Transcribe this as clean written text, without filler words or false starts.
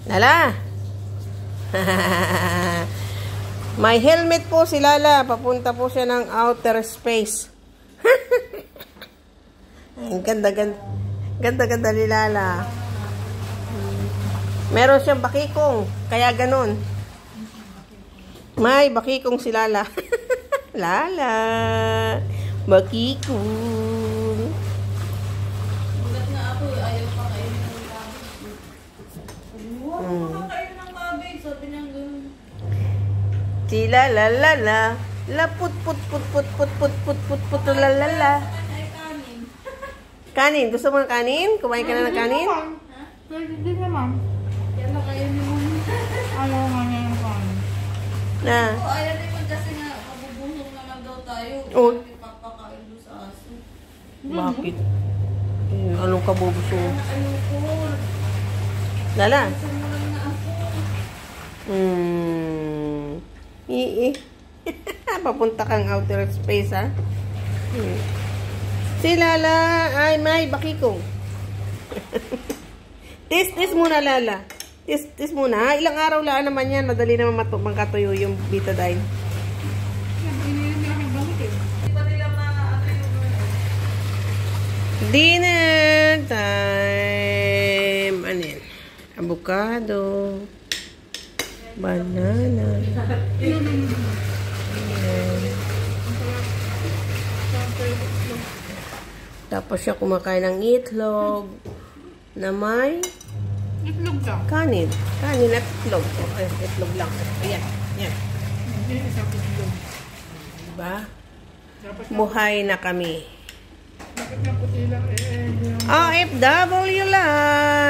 Lala! May helmet po si Lala. Papunta po siya ng outer space. Ang ganda-ganda. Ganda-ganda ni Lala. Meron siyang bakikong. Kaya ganun. May bakikong si Lala. Lala. Bakikong. Ulat na ako. Ayaw pa kainin ng cabbage. Wow, makakainin ng cabbage. Sabi niya ganun. Si Lala, Lala. Laput, put, put, put, put, put, put, put, put, lalala. Ay, kanin. Kanin. Gusto mo ng kanin? Kumain ka na ng kanin? Hindi naman. Yan na kayo naman. Ayaw nga niya yung kanin. Na. Oo, ayaw naman kasi nga, mabubuhong naman daw tayo. Oh. Papakain doon sa aso. Bakit? Anong kabubuso? Ayoko. Lala. Sumulan na ako. Papunta kang outer space, ha? Si Lala. Ay, may bakikong. Tis muna, Lala. Tis muna. Ilang araw lang naman yan. Madali naman magkatuyo yung betadine. Ininom yung aking gamit eh. Hindi pa nila maaari yung Dinner time. Ano yan? Avocado. Banana. Tapos siya kumakain ng itlog na may Itlog lang. kanin. Kanin at itlog. Ay, itlog lang. Ayan. Ayan. Hindi, isang itlog. Diba? Dapat Buhay na kami. na puti lang eh. OFW lang.